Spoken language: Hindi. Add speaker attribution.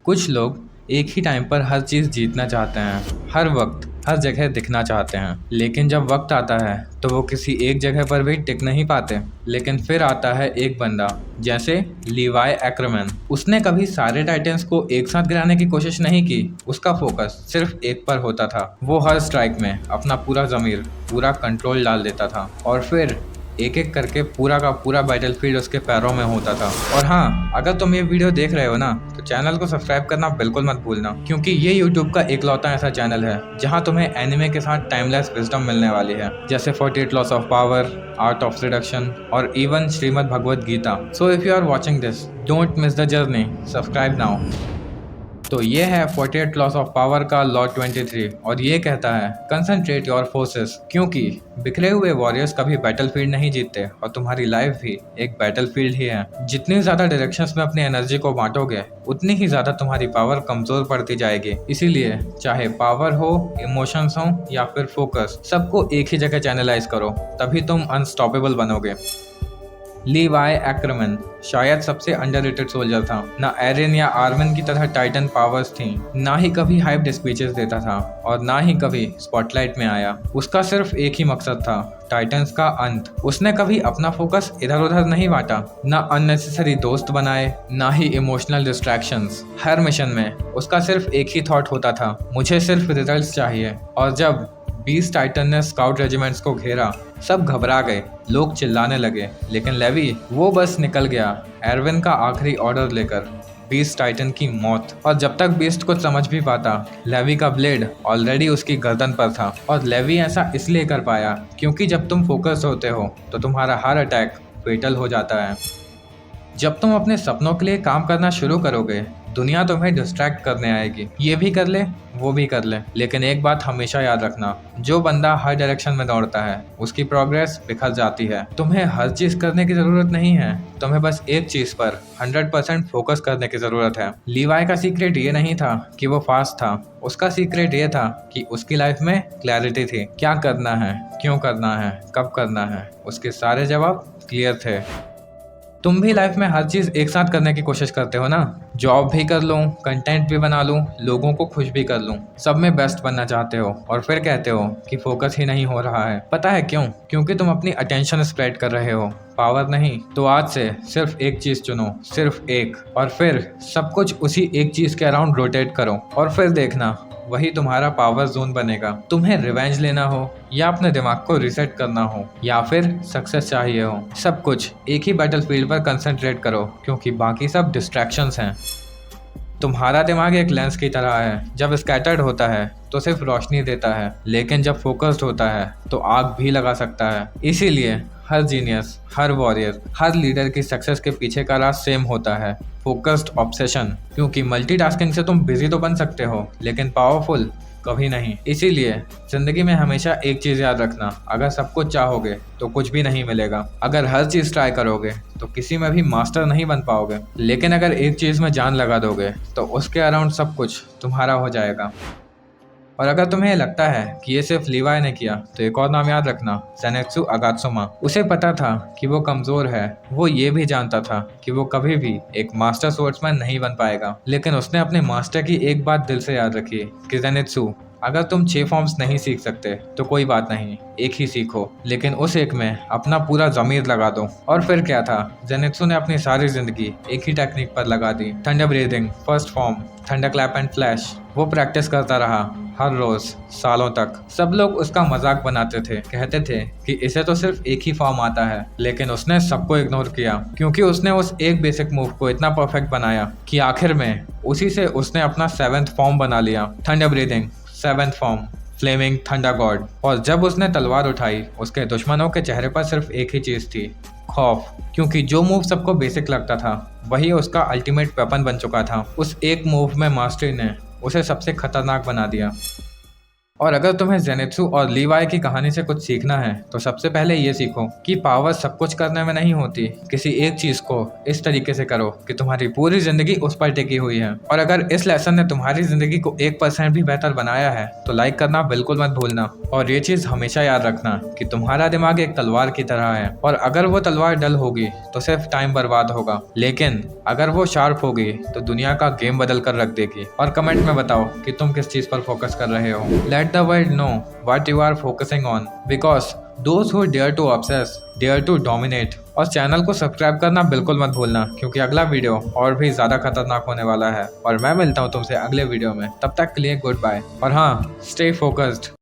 Speaker 1: कुछ लोग एक ही टाइम पर हर चीज़ जीतना चाहते हैं, हर वक्त हर जगह दिखना चाहते हैं, लेकिन जब वक्त आता है तो वो किसी एक जगह पर भी टिक नहीं पाते। लेकिन फिर आता है एक बंदा, जैसे लीवाई एक्रमैन। उसने कभी सारे टाइटन्स को एक साथ गिराने की कोशिश नहीं की। उसका फोकस सिर्फ एक पर होता था। वो हर स्ट्राइक में अपना पूरा ज़मीर, पूरा कंट्रोल डाल देता था और फिर एक एक करके पूरा का पूरा बैटलफील्ड उसके पैरों में होता था। और हाँ, अगर तुम ये वीडियो देख रहे हो ना, तो चैनल को सब्सक्राइब करना बिल्कुल मत भूलना, क्योंकि ये यूट्यूब का इकलौता ऐसा चैनल है जहाँ तुम्हें एनिमे के साथ टाइमलेस विजडम मिलने वाली है, जैसे 48 laws of power, art of seduction और even Shrimad Bhagavad Gita. So if you are watching this, don't miss the journey, subscribe now. तो ये है 48 लॉस ऑफ पावर का लॉ 23 और ये कहता है कंसंट्रेट योर फोर्सेस, क्योंकि बिखरे हुए वॉरियर्स कभी बैटलफील्ड नहीं जीतते और तुम्हारी लाइफ भी एक बैटलफील्ड ही है। जितनी ज्यादा डायरेक्शंस में अपनी एनर्जी को बांटोगे, उतनी ही ज्यादा तुम्हारी पावर कमजोर पड़ती जाएगी। इसीलिए चाहे पावर हो, इमोशंस हो या फिर फोकस, सबको एक ही जगह चैनलाइज करो, तभी तुम अनस्टॉपेबल बनोगे। लीवाई एक्रमैन शायद सबसे अंडररेटेड सोल्जर था। ना एरिन या आर्मिन की तरह टाइटन पावर्स थी, ना ही कभी हाइप्ड स्पीचेस देता था और ना ही कभी स्पॉटलाइट में आया। उसका सिर्फ एक ही मकसद था, टाइटन्स का अंत। उसने कभी अपना फोकस इधर उधर नहीं बांटा, ना अननेसेसरी दोस्त बनाए, ना ही इमोशनल डिस्ट्रैक्शंस। हर मिशन में उसका सिर्फ एक ही थॉट होता था, मुझे सिर्फ रिजल्ट्स चाहिए। और जब 20 टाइटन ने स्काउट रेजिमेंट्स को घेरा, सब घबरा गए, लोग चिल्लाने लगे, लेकिन लेवी वो बस निकल गया एरविन का आखिरी ऑर्डर लेकर, 20 टाइटन की मौत। और जब तक बीस्ट कुछ समझ भी पाता, लेवी का ब्लेड ऑलरेडी उसकी गर्दन पर था। और लेवी ऐसा इसलिए कर पाया क्योंकि जब तुम फोकस होते हो तो तुम्हारा हर अटैक फेटल हो जाता है। जब तुम अपने सपनों के लिए काम करना शुरू करोगे, दुनिया तुम्हें डिस्ट्रैक्ट करने आएगी, ये भी कर ले, वो भी कर ले, लेकिन एक बात हमेशा याद रखना, जो बंदा हर डायरेक्शन में दौड़ता है, उसकी प्रोग्रेस बिखर जाती है। तुम्हें हर चीज करने की जरूरत नहीं है, तुम्हें बस एक चीज पर 100% फोकस करने की जरूरत है। लीवाई का सीक्रेट ये नहीं था कि वो फास्ट था, उसका सीक्रेट ये था कि उसकी लाइफ में क्लैरिटी थी। क्या करना है, क्यों करना है, कब करना है, उसके सारे जवाब क्लियर थे। तुम भी लाइफ में हर चीज़ एक साथ करने की कोशिश करते हो ना? जॉब भी कर लूँ, कंटेंट भी बना लूँ, लोगों को खुश भी कर लूँ, सब में बेस्ट बनना चाहते हो और फिर कहते हो कि फोकस ही नहीं हो रहा है। पता है क्यों? क्योंकि तुम अपनी अटेंशन स्प्रेड कर रहे हो, पावर नहीं। तो आज से सिर्फ एक चीज़ चुनो, सिर्फ एक, और फिर सब कुछ उसी एक चीज़ के अराउंड रोटेट करो और फिर देखना, वही तुम्हारा पावर जोन बनेगा। तुम्हें रिवेंज लेना हो या अपने दिमाग को रिसेट करना हो या फिर सक्सेस चाहिए हो, सब कुछ एक ही बैटलफील्ड पर कंसंट्रेट करो, क्योंकि बाकी सब डिस्ट्रैक्शंस हैं। तुम्हारा दिमाग एक लेंस की तरह है, जब स्कैटर्ड होता है तो सिर्फ रोशनी देता है, लेकिन जब फोकस्ड होता है तो आग भी लगा सकता है। इसीलिए हर जीनियस, हर वॉरियर, हर लीडर की सक्सेस के पीछे का राज सेम होता है, फोकस्ड ऑब्सेशन। क्योंकि मल्टीटास्किंग से तुम बिजी तो बन सकते हो, लेकिन पावरफुल कभी नहीं। इसीलिए जिंदगी में हमेशा एक चीज याद रखना, अगर सब कुछ चाहोगे तो कुछ भी नहीं मिलेगा। अगर हर चीज ट्राई करोगे तो किसी में भी मास्टर नहीं बन पाओगे, लेकिन अगर एक चीज में जान लगा दोगे तो उसके अराउंड सब कुछ तुम्हारा हो जाएगा। और अगर तुम्हें लगता है कि ये सिर्फ लीवाई ने किया, तो एक और नाम याद रखना, ज़ेनित्सु अगात्सुमा। उसे पता था कि वो कमज़ोर है, वो ये भी जानता था कि वो कभी भी एक मास्टर स्वॉर्ड्समैन नहीं बन पाएगा, लेकिन उसने अपने मास्टर की एक बात दिल से याद रखी कि ज़ेनित्सु, अगर तुम 6 फॉर्म्स नहीं सीख सकते तो कोई बात नहीं, एक ही सीखो, लेकिन उस एक में अपना पूरा ज़मीर लगा दो। और फिर क्या था, ज़ेनित्सु ने अपनी सारी जिंदगी एक ही टेक्निक पर लगा दी, thunder breathing, first form, thunder clap and flash. वो प्रैक्टिस करता रहा हर रोज, सालों तक। सब लोग उसका मजाक बनाते थे, कहते थे कि इसे तो सिर्फ एक ही फॉर्म आता है, लेकिन उसने सबको इग्नोर किया, क्योंकि उसने उस एक बेसिक मूव को इतना परफेक्ट बनाया कि आखिर में उसी से उसने अपना 7th फॉर्म बना लिया, thunder breathing, 7th form, flaming thunder god. और जब उसने तलवार उठाई, उसके दुश्मनों के चेहरे पर सिर्फ एक ही चीज थी, खौफ, क्योंकि जो मूव सबको बेसिक लगता था वही उसका अल्टीमेट वेपन बन चुका था। उस एक मूव में मास्टरी ने उसे सबसे खतरनाक बना दिया। और अगर तुम्हें जेनित्सु और लीवाई की कहानी से कुछ सीखना है तो सबसे पहले ये सीखो कि पावर सब कुछ करने में नहीं होती। किसी एक चीज को इस तरीके से करो कि तुम्हारी पूरी जिंदगी उस पर टिकी हुई है। और अगर इस लेसन ने तुम्हारी जिंदगी को 1% भी बेहतर बनाया है तो लाइक करना बिल्कुल मत भूलना। और ये चीज हमेशा याद रखना कि तुम्हारा दिमाग एक तलवार की तरह है, और अगर वो तलवार डल होगी तो सिर्फ टाइम बर्बाद होगा, लेकिन अगर वो शार्प होगी तो दुनिया का गेम बदल कर रख देगी। और कमेंट में बताओ कि तुम किस चीज पर फोकस कर रहे हो। Let the world know what you are focusing on, because those who dare to obsess dare to dominate. और चैनल को सब्सक्राइब करना बिल्कुल मत भूलना, क्योंकि अगला वीडियो और भी ज्यादा खतरनाक होने वाला है। और मैं मिलता हूँ तुमसे अगले वीडियो में, तब तक के लिए गुड बाय। और हाँ, स्टे फोकस्ड।